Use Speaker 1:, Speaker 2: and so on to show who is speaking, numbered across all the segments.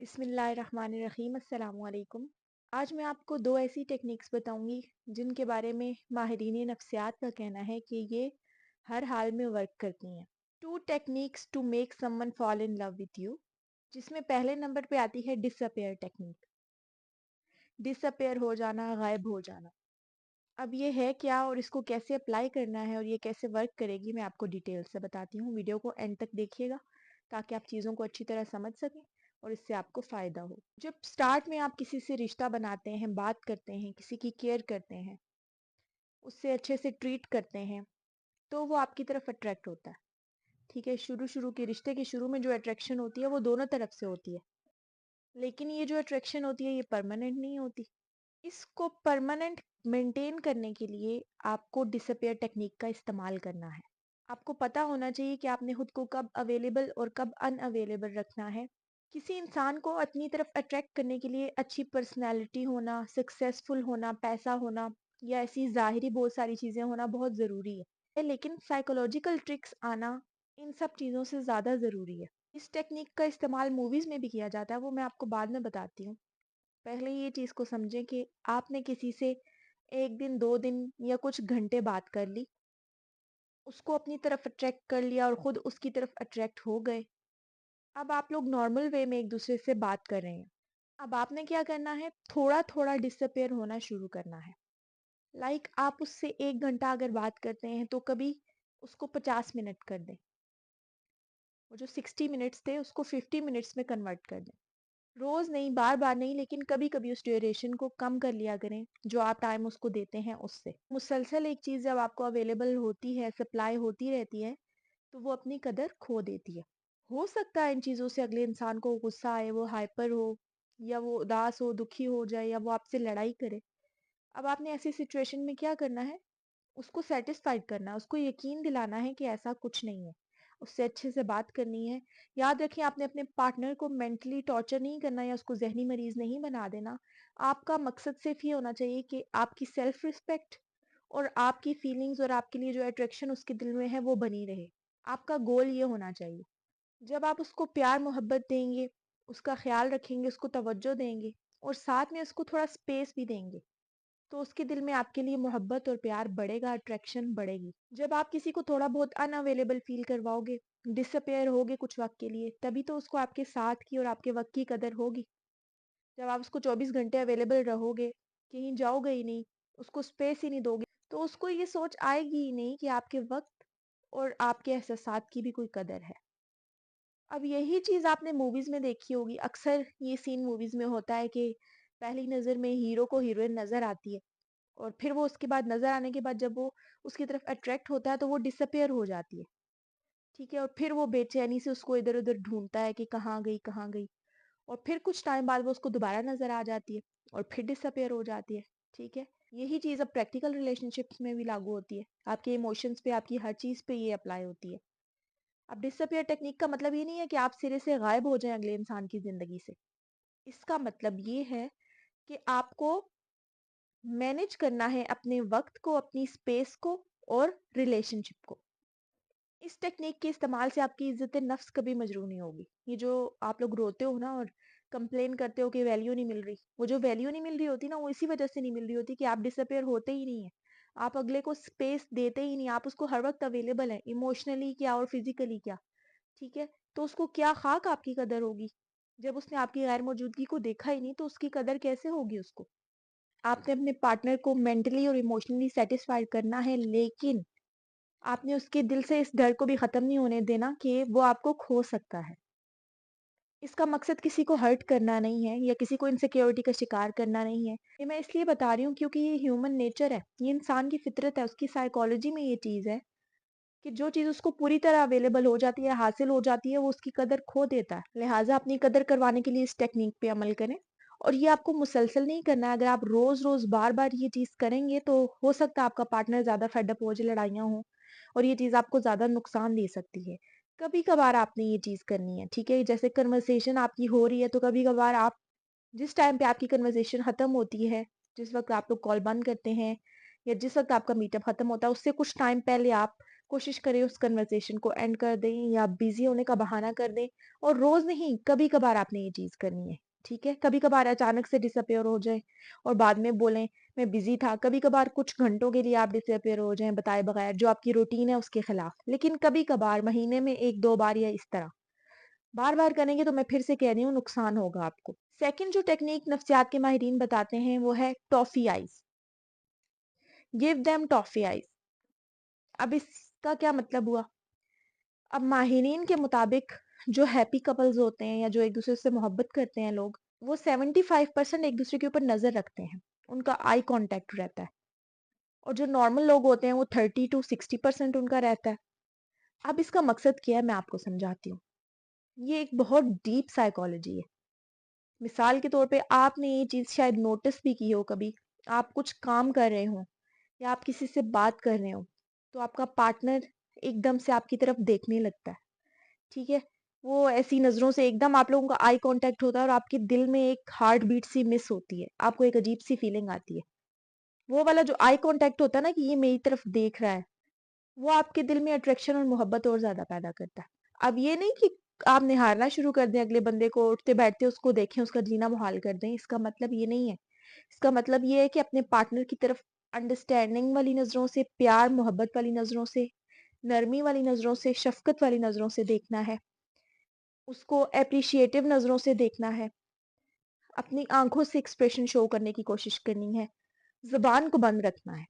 Speaker 1: بسم اللہ الرحمن الرحیم السلام علیکم۔ آج میں آپ کو دو ایسی ٹیکنیکس بتاؤں گی جن کے بارے میں ماہرین نفسیات کا کہنا ہے کہ یہ ہر حال میں ورک کرتی ہیں۔ Two techniques to make someone fall in love with you, جس میں پہلے نمبر پہ آتی ہے disappear technique. Disappear ہو جانا، غائب ہو جانا۔ اب یہ ہے کیا اور اس کو کیسے اپلائی کرنا ہے اور یہ کیسے ورک کرے گی، میں آپ کو ڈیٹیل سے بتاتی ہوں۔ ویڈیو کو اینڈ تک دیکھیے گا تاکہ آپ چیزوں کو اچھی طرح سمجھ سکیں اور اس سے آپ کو فائدہ ہو۔ جب سٹارٹ میں آپ کسی سے رشتہ بناتے ہیں، بات کرتے ہیں، کسی کی کیئر کرتے ہیں، اس سے اچھے سے ٹریٹ کرتے ہیں، تو وہ آپ کی طرف اٹریکٹ ہوتا ہے۔ ٹھیک ہے، شروع کے رشتے کے شروع میں جو اٹریکشن ہوتی ہے وہ دونوں طرف سے ہوتی ہے، لیکن یہ جو اٹریکشن ہوتی ہے یہ پرماننٹ نہیں ہوتی۔ اس کو پرماننٹ مینٹین کرنے کے لیے آپ کو ڈس اپیئر ٹیکنیک کا استعمال کرنا ہے۔ آپ کو پتا ہونا چاہیے کہ آپ نے خود کو کب اویلیبل اور کب ان اویلیبل رکھنا ہے۔ کسی انسان کو اپنی طرف اٹریکٹ کرنے کے لیے اچھی پرسنالٹی ہونا، سکسیسفل ہونا، پیسہ ہونا یا ایسی ظاہری بہت ساری چیزیں ہونا بہت ضروری ہے، لیکن سائیکولوجیکل ٹرکس آنا ان سب چیزوں سے زیادہ ضروری ہے۔ اس ٹیکنیک کا استعمال موویز میں بھی کیا جاتا ہے، وہ میں آپ کو بعد میں بتاتی ہوں۔ پہلے یہ چیز کو سمجھیں کہ آپ نے کسی سے ایک دن، 2 دن یا کچھ گھنٹے بات کر لی، اس کو اپنی طرف اٹریکٹ کر لیا اور خود اس کی طرف اٹریکٹ ہو گئے۔ اب آپ لوگ نارمل وے میں ایک دوسرے سے بات کر رہے ہیں۔ اب آپ نے کیا کرنا ہے، تھوڑا تھوڑا ڈس اپیئر ہونا شروع کرنا ہے۔ لائک آپ اس سے 1 گھنٹہ اگر بات کرتے ہیں تو کبھی اس کو 50 منٹ کر دیں، وہ جو 60 منٹس تھے اس کو 50 منٹس میں کنورٹ کر دیں۔ روز نہیں، بار بار نہیں، لیکن کبھی کبھی اس ڈیوریشن کو کم کر لیا کریں جو آپ ٹائم اس کو دیتے ہیں اس سے۔ مسلسل ایک چیز جب آپ کو اویلیبل ہوتی ہے، سپلائی ہوتی رہتی ہے، تو وہ اپنی قدر کھو دیتی ہے۔ ہو سکتا ہے ان چیزوں سے اگلے انسان کو غصہ آئے، وہ ہائپر ہو یا وہ اداس ہو، دکھی ہو جائے یا وہ آپ سے لڑائی کرے۔ اب آپ نے ایسی سچویشن میں کیا کرنا ہے، اس کو سیٹسفائیڈ کرنا ہے، اس کو یقین دلانا ہے کہ ایسا کچھ نہیں ہے، اس سے اچھے سے بات کرنی ہے۔ یاد رکھیں، آپ نے اپنے پارٹنر کو مینٹلی ٹارچر نہیں کرنا یا اس کو ذہنی مریض نہیں بنا دینا۔ آپ کا مقصد صرف یہ ہونا چاہیے کہ آپ کی سیلف ریسپیکٹ اور آپ کی فیلنگز اور آپ کے لیے جو اٹریکشن اس کے دل میں ہے وہ بنی رہے۔ آپ کا گول یہ ہونا چاہیے۔ جب آپ اس کو پیار محبت دیں گے، اس کا خیال رکھیں گے، اس کو توجہ دیں گے اور ساتھ میں اس کو تھوڑا سپیس بھی دیں گے، تو اس کے دل میں آپ کے لیے محبت اور پیار بڑھے گا، اٹریکشن بڑھے گی۔ جب آپ کسی کو تھوڑا بہت ان اویلیبل فیل کرواؤ گے، ڈس اپیئر ہوگے کچھ وقت کے لیے، تبھی تو اس کو آپ کے ساتھ کی اور آپ کے وقت کی قدر ہوگی۔ جب آپ اس کو 24 گھنٹے اویلیبل رہو گے، کہیں جاؤ گے ہی نہیں، اس کو سپیس ہی نہیں دو گے، تو اس کو یہ سوچ آئے گی ہی نہیں کہ آپ کے وقت اور آپ کے احساسات کی بھی کوئی قدر ہے۔ اب یہی چیز آپ نے موویز میں دیکھی ہوگی، اکثر یہ سین موویز میں ہوتا ہے کہ پہلی نظر میں ہیرو کو ہیروئن نظر آتی ہے اور پھر وہ اس کے بعد نظر آنے کے بعد جب وہ اس کی طرف اٹریکٹ ہوتا ہے تو وہ ڈس اپیئر ہو جاتی ہے۔ ٹھیک ہے، اور پھر وہ بے چینی سے اس کو ادھر ادھر ڈھونڈتا ہے کہ کہاں گئی کہاں گئی، اور پھر کچھ ٹائم بعد وہ اس کو دوبارہ نظر آ جاتی ہے اور پھر ڈس اپیئر ہو جاتی ہے۔ ٹھیک ہے، یہی چیز اب پریکٹیکل ریلیشن شپس میں بھی لاگو ہوتی ہے، آپ کے ایموشنز پہ، آپ کی ہر چیز پہ یہ اپلائی ہوتی ہے۔ اب ڈس اپیئر ٹیکنیک کا مطلب یہ نہیں ہے کہ آپ سرے سے غائب ہو جائیں اگلے انسان کی زندگی سے۔ اس کا مطلب یہ ہے کہ آپ کو مینج کرنا ہے اپنے وقت کو، اپنی سپیس کو اور ریلیشن شپ کو۔ اس ٹیکنیک کے استعمال سے آپ کی عزت نفس کبھی مجروح نہیں ہوگی۔ یہ جو آپ لوگ روتے ہو نا اور کمپلین کرتے ہو کہ ویلیو نہیں مل رہی، وہ جو ویلیو نہیں مل رہی ہوتی نا، وہ اسی وجہ سے نہیں مل رہی ہوتی کہ آپ ڈس اپیئر ہوتے ہی نہیں ہیں، آپ اگلے کو سپیس دیتے ہی نہیں، آپ اس کو ہر وقت اویلیبل ہیں، ایموشنلی کیا اور فزیکلی کیا۔ ٹھیک ہے، تو اس کو کیا خاک آپ کی قدر ہوگی جب اس نے آپ کی غیر موجودگی کو دیکھا ہی نہیں، تو اس کی قدر کیسے ہوگی اس کو۔ آپ نے اپنے پارٹنر کو مینٹلی اور ایموشنلی سیٹسفائیڈ کرنا ہے، لیکن آپ نے اس کے دل سے اس ڈر کو بھی ختم نہیں ہونے دینا کہ وہ آپ کو کھو سکتا ہے۔ اس کا مقصد کسی کو ہرٹ کرنا نہیں ہے یا کسی کو انسیکیورٹی کا شکار کرنا نہیں ہے۔ یہ میں اس لیے بتا رہی ہوں کیونکہ یہ ہیومن نیچر ہے، یہ انسان کی فطرت ہے، اس کی سائیکالوجی میں یہ چیز ہے کہ جو چیز اس کو پوری طرح اویلیبل ہو جاتی ہے، حاصل ہو جاتی ہے، وہ اس کی قدر کھو دیتا ہے۔ لہٰذا اپنی قدر کروانے کے لیے اس ٹیکنیک پہ عمل کریں، اور یہ آپ کو مسلسل نہیں کرنا ہے۔ اگر آپ روز روز بار بار یہ چیز کریں گے تو ہو سکتا ہے آپ کا پارٹنر زیادہ فیڈ اپ ہو جائے، لڑائیاں ہوں، اور یہ چیز آپ کو زیادہ نقصان دے سکتی ہے۔ کبھی کبھار آپ نے یہ چیز کرنی ہے، ٹھیک ہے، جیسے کنورسیشن آپ کی ہو رہی ہے تو کبھی کبھار آپ جس ٹائم پہ آپ کی کنورسیشن ختم ہوتی ہے، جس وقت آپ لوگ کال بند کرتے ہیں یا جس وقت آپ کا میٹ اپ ختم ہوتا ہے، اس سے کچھ ٹائم پہلے آپ کوشش کریں اس کنورسیشن کو اینڈ کر دیں یا بزی ہونے کا بہانہ کر دیں، اور روز نہیں، کبھی کبھار آپ نے یہ چیز کرنی ہے، ٹھیک ہے؟ کبھی کبھار اچانک سے ڈس اپیئر ہو جائیں اور بعد میں بولیں میں بزی تھا، کبھی کبھار کچھ گھنٹوں کے لیے آپ ڈس اپیئر ہو جائیں بتائے بغیر، جو آپ کی روٹین ہے اس کے خلاف، لیکن کبھی کبھار مہینے میں 1-2 بار یا اس طرح بار بار کریں گے تو میں پھر سے کہہ رہی ہوں نقصان ہوگا آپ کو۔ سیکنڈ جو ٹیکنیک نفسیات کے ماہرین بتاتے ہیں وہ ہے toffee eyes, give them toffee eyes. اب اس کا کیا مطلب ہوا؟ اب ماہرین کے مطابق جو ہیپی کپلز ہوتے ہیں یا جو ایک دوسرے سے محبت کرتے ہیں لوگ، وہ 75% ایک دوسرے کے اوپر نظر رکھتے ہیں، ان کا آئی کانٹیکٹ رہتا ہے، اور جو نارمل لوگ ہوتے ہیں وہ 30-60% ان کا رہتا ہے۔ اب اس کا مقصد کیا ہے میں آپ کو سمجھاتی ہوں۔ یہ ایک بہت ڈیپ سائیکالوجی ہے۔ مثال کے طور پہ آپ نے یہ چیز شاید نوٹس بھی کی ہو کبھی، آپ کچھ کام کر رہے ہوں یا آپ کسی سے بات کر رہے ہوں تو آپ کا پارٹنر ایک دم سے آپ کی طرف دیکھنے لگتا ہے، ٹھیک ہے؟ وہ ایسی نظروں سے ایک دم آپ لوگوں کا آئی کانٹیکٹ ہوتا ہے اور آپ کے دل میں ایک ہارٹ بیٹ سی مس ہوتی ہے، آپ کو ایک عجیب سی فیلنگ آتی ہے۔ وہ والا جو آئی کانٹیکٹ ہوتا ہے نا کہ یہ میری طرف دیکھ رہا ہے، وہ آپ کے دل میں اٹریکشن اور محبت اور زیادہ پیدا کرتا ہے۔ اب یہ نہیں کہ آپ نہارنا شروع کر دیں اگلے بندے کو، اٹھتے بیٹھتے اس کو دیکھیں، اس کا جینا محال کر دیں، اس کا مطلب یہ نہیں ہے۔ اس کا مطلب یہ ہے کہ اپنے پارٹنر کی طرف انڈرسٹینڈنگ والی نظروں سے، پیار محبت والی نظروں سے، نرمی والی نظروں سے، شفقت والی نظروں سے دیکھنا ہے، اس کو اپریشیٹو نظروں سے دیکھنا ہے، اپنی آنکھوں سے ایکسپریشن شو کرنے کی کوشش کرنی ہے، زبان کو بند رکھنا ہے۔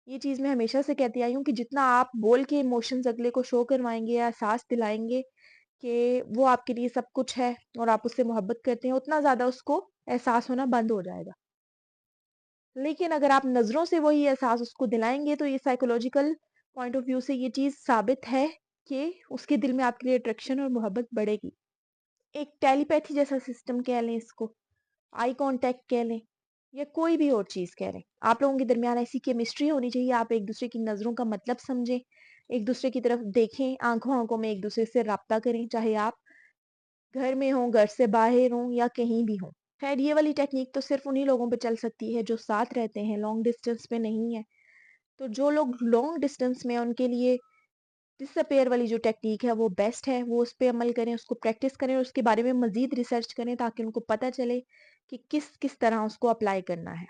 Speaker 1: یہ چیز میں ہمیشہ سے کہتی آئی ہوں کہ جتنا آپ بول کے ایموشنز اگلے کو شو کروائیں گے یا احساس دلائیں گے کہ وہ آپ کے لیے سب کچھ ہے اور آپ اس سے محبت کرتے ہیں، اتنا زیادہ اس کو احساس ہونا بند ہو جائے گا۔ لیکن اگر آپ نظروں سے وہی احساس اس کو دلائیں گے تو یہ سائیکولوجیکل پوائنٹ آف ویو سے یہ چیز ثابت ہے کہ اس کے دل میں آپ کے لیے اٹریکشن اور محبت بڑھے گی۔ ایک ٹیلی پیتھی جیسا سسٹم کہہ لیں اس کو، آئی کانٹیکٹ کہہ لیں یا کوئی بھی اور چیز کہہ لیں، آپ لوگوں کے درمیان ایسی کیمسٹری ہونی چاہیے، آپ ایک دوسرے کی نظروں کا مطلب سمجھیں، ایک دوسرے کی طرف دیکھیں، آنکھوں آنکھوں میں ایک دوسرے سے رابطہ کریں، چاہے آپ گھر میں ہوں، گھر سے باہر ہوں یا کہیں بھی ہوں۔ خیر یہ والی ٹیکنیک تو صرف انہی لوگوں پہ چل سکتی ہے جو ساتھ رہتے ہیں، لانگ ڈسٹینس پہ نہیں ہے۔ تو جو لوگ لانگ ڈسٹینس میں، ان کے لیے ڈس اپیئر والی جو ٹیکنیک ہے وہ بیسٹ ہے، وہ اس پہ عمل کریں، اس کو پریکٹس کریں اور اس کے بارے میں مزید ریسرچ کریں تاکہ ان کو پتہ چلے کہ کس کس طرح اس کو اپلائی کرنا ہے۔